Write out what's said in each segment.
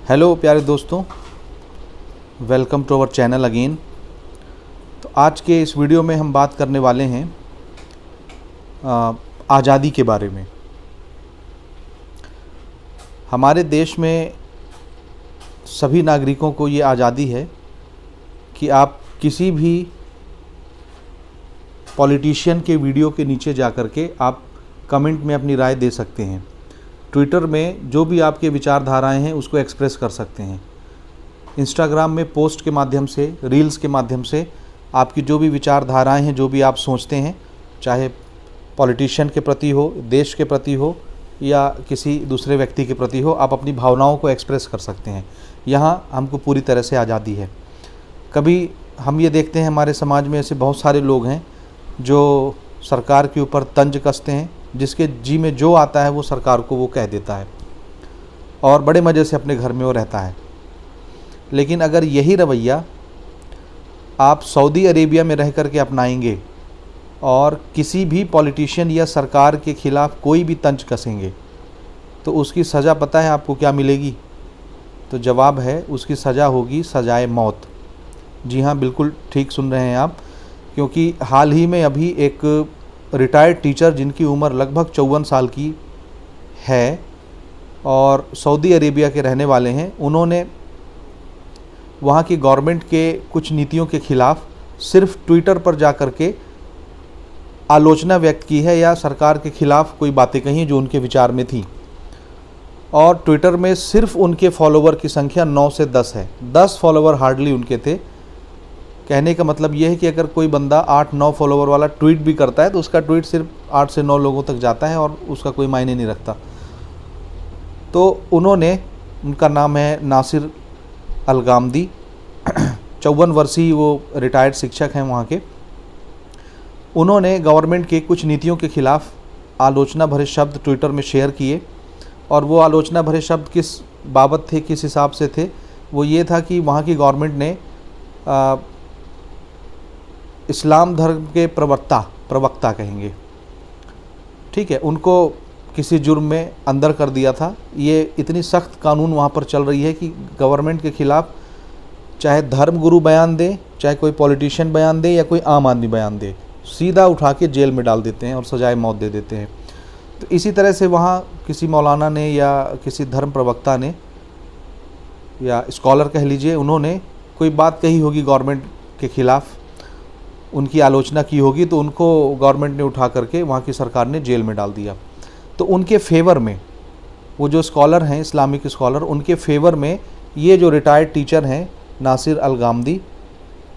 Hello प्यारे दोस्तों, welcome to our channel again. तो आज के इस वीडियो में हम बात करने वाले हैं आज़ादी के बारे में। हमारे देश में सभी नागरिकों को ये आज़ादी है कि आप किसी भी पॉलिटिशियन के वीडियो के नीचे जा कर के आप कमेंट में अपनी राय दे सकते हैं। ट्विटर में जो भी आपके विचारधाराएं हैं उसको एक्सप्रेस कर सकते हैं। इंस्टाग्राम में पोस्ट के माध्यम से, रील्स के माध्यम से आपकी जो भी विचारधाराएं हैं, जो भी आप सोचते हैं, चाहे पॉलिटिशियन के प्रति हो, देश के प्रति हो या किसी दूसरे व्यक्ति के प्रति हो, आप अपनी भावनाओं को एक्सप्रेस कर सकते हैं। यहाँ हमको पूरी तरह से आज़ादी है। कभी हम ये देखते हैं हमारे समाज में ऐसे बहुत सारे लोग हैं जो सरकार के ऊपर तंज कसते हैं, जिसके जी में जो आता है वो सरकार को वो कह देता है और बड़े मज़े से अपने घर में वो रहता है। लेकिन अगर यही रवैया आप सऊदी अरेबिया में रह कर के अपनाएंगे और किसी भी पॉलिटिशियन या सरकार के ख़िलाफ़ कोई भी तंज कसेंगे तो उसकी सज़ा पता है आपको क्या मिलेगी? तो जवाब है, उसकी सज़ा होगी सजाए मौत। जी हाँ, बिल्कुल ठीक सुन रहे हैं आप, क्योंकि हाल ही में अभी एक रिटायर्ड टीचर जिनकी उम्र लगभग 54 साल की है और सऊदी अरेबिया के रहने वाले हैं, उन्होंने वहाँ की गवर्नमेंट के कुछ नीतियों के ख़िलाफ़ सिर्फ ट्विटर पर जा कर के आलोचना व्यक्त की है या सरकार के ख़िलाफ़ कोई बातें कही जो उनके विचार में थी। और ट्विटर में सिर्फ उनके फॉलोवर की संख्या 9 से 10 है। 10 फॉलोवर हार्डली उनके थे। कहने का मतलब यह है कि अगर कोई बंदा 8-9 फॉलोवर वाला ट्वीट भी करता है तो उसका ट्वीट सिर्फ 8 से 9 लोगों तक जाता है और उसका कोई मायने नहीं रखता। तो उनका नाम है नासिर अलगामदी, 54 वर्षीय वो रिटायर्ड शिक्षक हैं वहाँ के। उन्होंने गवर्नमेंट के कुछ नीतियों के ख़िलाफ़ आलोचना भरे शब्द ट्विटर में शेयर किए और वो आलोचना भरे शब्द किस बाबत थे, किस हिसाब से थे? वो ये था कि वहाँ की गवर्नमेंट ने इस्लाम धर्म के प्रवक्ता कहेंगे, ठीक है, उनको किसी जुर्म में अंदर कर दिया था। ये इतनी सख्त कानून वहाँ पर चल रही है कि गवर्नमेंट के ख़िलाफ़ चाहे धर्म गुरु बयान दे, चाहे कोई पॉलिटिशियन बयान दे या कोई आम आदमी बयान दे, सीधा उठा के जेल में डाल देते हैं और सजाए मौत दे देते हैं। तो इसी तरह से वहाँ किसी मौलाना ने या किसी धर्म प्रवक्ता ने या स्कॉलर कह लीजिए, उन्होंने कोई बात कही होगी गवर्नमेंट के ख़िलाफ़, उनकी आलोचना की होगी, तो उनको गवर्नमेंट ने उठा करके वहाँ की सरकार ने जेल में डाल दिया। तो उनके फेवर में वो जो स्कॉलर हैं, इस्लामिक स्कॉलर, उनके फेवर में ये जो रिटायर्ड टीचर हैं नासिर अलगामदी,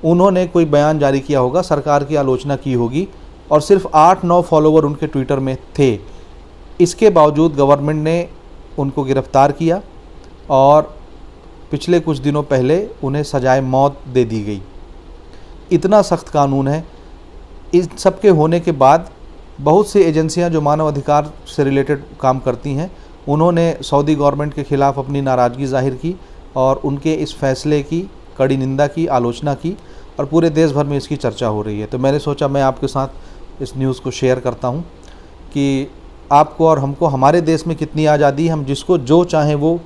उन्होंने कोई बयान जारी किया होगा, सरकार की आलोचना की होगी और सिर्फ 8-9 फॉलोवर उनके ट्विटर में थे। इसके बावजूद गवर्नमेंट ने उनको गिरफ़्तार किया और पिछले कुछ दिनों पहले उन्हें सजाए मौत दे दी गई। इतना सख्त कानून है। इस सब के होने के बाद बहुत सी एजेंसियां जो मानव अधिकार से रिलेटेड काम करती हैं, उन्होंने सऊदी गवर्नमेंट के ख़िलाफ़ अपनी नाराज़गी ज़ाहिर की और उनके इस फैसले की कड़ी निंदा की, आलोचना की और पूरे देश भर में इसकी चर्चा हो रही है। तो मैंने सोचा मैं आपके साथ इस न्यूज़ को शेयर करता हूँ कि आपको और हमको हमारे देश में कितनी आज़ादी है। हम जिसको जो चाहें वो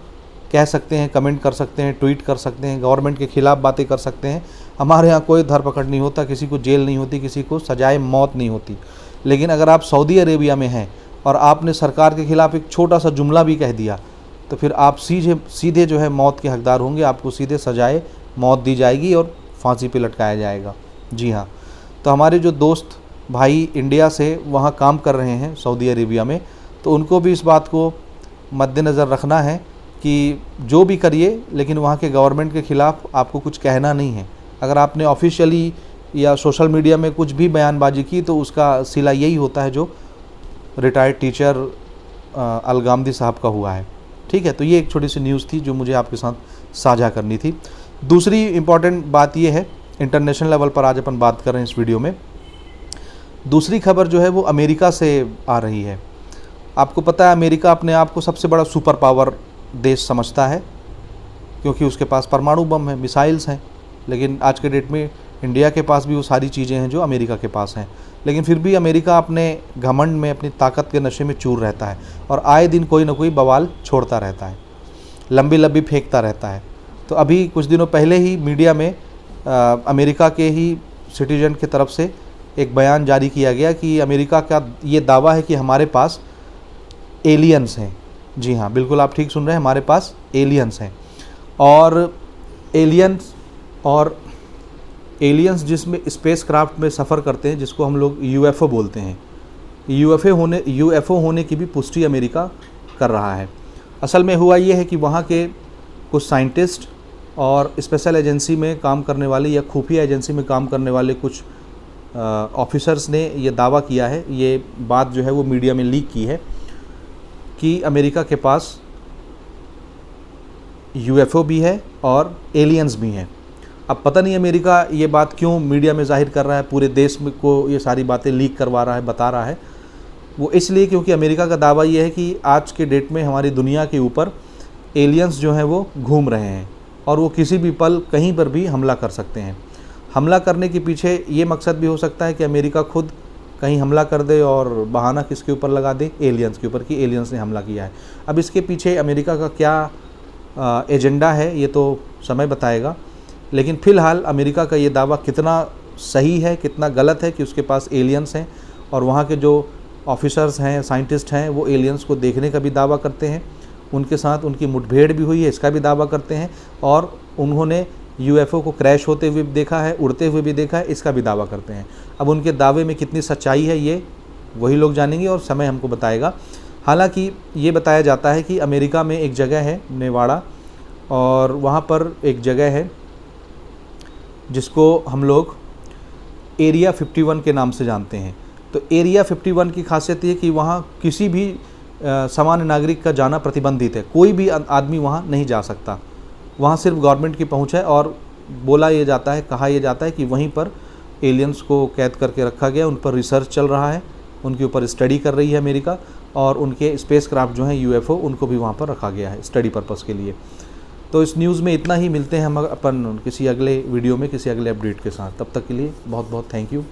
कह सकते हैं, कमेंट कर सकते हैं, ट्वीट कर सकते हैं, गवर्नमेंट के ख़िलाफ़ बातें कर सकते हैं। हमारे यहाँ कोई धरपकड़ नहीं होता, किसी को जेल नहीं होती, किसी को सजाए मौत नहीं होती। लेकिन अगर आप सऊदी अरेबिया में हैं और आपने सरकार के ख़िलाफ़ एक छोटा सा जुमला भी कह दिया तो फिर आप सीधे जो है मौत के हकदार होंगे। आपको सीधे सजाए मौत दी जाएगी और फांसी पे लटकाया जाएगा। जी हाँ, तो हमारे जो दोस्त भाई इंडिया से वहाँ काम कर रहे हैं सऊदी अरेबिया में, तो उनको भी इस बात को मद्देनज़र रखना है कि जो भी करिए, लेकिन वहाँ के गवर्नमेंट के ख़िलाफ़ आपको कुछ कहना नहीं है। अगर आपने ऑफिशियली या सोशल मीडिया में कुछ भी बयानबाजी की तो उसका सिला यही होता है जो रिटायर्ड टीचर अलगामदी साहब का हुआ है। ठीक है, तो ये एक छोटी सी न्यूज़ थी जो मुझे आपके साथ साझा करनी थी। दूसरी इम्पॉर्टेंट बात ये है, इंटरनेशनल लेवल पर आज अपन बात कर रहे हैं इस वीडियो में। दूसरी खबर जो है वो अमेरिका से आ रही है। आपको पता है अमेरिका अपने आप को सबसे बड़ा सुपर पावर देश समझता है क्योंकि उसके पास परमाणु बम है, मिसाइल्स हैं। लेकिन आज के डेट में इंडिया के पास भी वो सारी चीज़ें हैं जो अमेरिका के पास हैं, लेकिन फिर भी अमेरिका अपने घमंड में, अपनी ताकत के नशे में चूर रहता है और आए दिन कोई ना कोई बवाल छोड़ता रहता है। लंबी लंबी फेंकता रहता है। तो अभी कुछ दिनों पहले ही मीडिया में अमेरिका के ही सिटीजन की तरफ से एक बयान जारी किया गया कि अमेरिका का ये दावा है कि हमारे पास एलियंस हैं। जी हाँ, बिल्कुल आप ठीक सुन रहे हैं, हमारे पास एलियंस हैं। और एलियंस जिसमें स्पेस क्राफ्ट में सफ़र करते हैं, जिसको हम लोग यूएफओ बोलते हैं, यूएफओ होने की भी पुष्टि अमेरिका कर रहा है। असल में हुआ ये है कि वहाँ के कुछ साइंटिस्ट और स्पेशल एजेंसी में काम करने वाले या खुफिया एजेंसी में काम करने वाले कुछ ऑफिसर्स ने ये दावा किया है, ये बात जो है वो मीडिया में लीक की है कि अमेरिका के पास यूएफओ भी है और एलियंस भी हैं। अब पता नहीं अमेरिका ये बात क्यों मीडिया में जाहिर कर रहा है, पूरे देश में को ये सारी बातें लीक करवा रहा है, बता रहा है। वो इसलिए क्योंकि अमेरिका का दावा ये है कि आज के डेट में हमारी दुनिया के ऊपर एलियंस जो हैं वो घूम रहे हैं और वो किसी भी पल कहीं पर भी हमला कर सकते हैं। हमला करने के पीछे ये मकसद भी हो सकता है कि अमेरिका खुद कहीं हमला कर दे और बहाना किसके ऊपर लगा दे, एलियंस के ऊपर, कि एलियंस ने हमला किया है। अब इसके पीछे अमेरिका का क्या एजेंडा है ये तो समय बताएगा, लेकिन फ़िलहाल अमेरिका का ये दावा कितना सही है कितना गलत है कि उसके पास एलियंस हैं और वहाँ के जो ऑफिसर्स हैं, साइंटिस्ट हैं, वो एलियंस को देखने का भी दावा करते हैं, उनके साथ उनकी मुठभेड़ भी हुई है इसका भी दावा करते हैं, और उन्होंने यूएफओ को क्रैश होते हुए भी देखा है, उड़ते हुए भी देखा है, इसका भी दावा करते हैं। अब उनके दावे में कितनी सच्चाई है ये वही लोग जानेंगे और समय हमको बताएगा। हालांकि ये बताया जाता है कि अमेरिका में एक जगह है नेवाड़ा, और वहाँ पर एक जगह है जिसको हम लोग एरिया 51 के नाम से जानते हैं। तो एरिया 51 की खासियत ये कि वहाँ किसी भी सामान्य नागरिक का जाना प्रतिबंधित है, कोई भी आदमी वहाँ नहीं जा सकता, वहाँ सिर्फ गवर्नमेंट की पहुँच है। और बोला ये जाता है, कहा यह जाता है कि वहीं पर एलियंस को कैद करके रखा गया, उन पर रिसर्च चल रहा है, उनके ऊपर स्टडी कर रही है अमेरिका, और उनके स्पेस क्राफ्ट जो हैं यूएफओ उनको भी वहाँ पर रखा गया है स्टडी पर्पज़ के लिए। तो इस न्यूज़ में इतना ही, मिलते हैं हम अपन किसी अगले वीडियो में किसी अगले अपडेट के साथ। तब तक के लिए बहुत बहुत थैंक यू।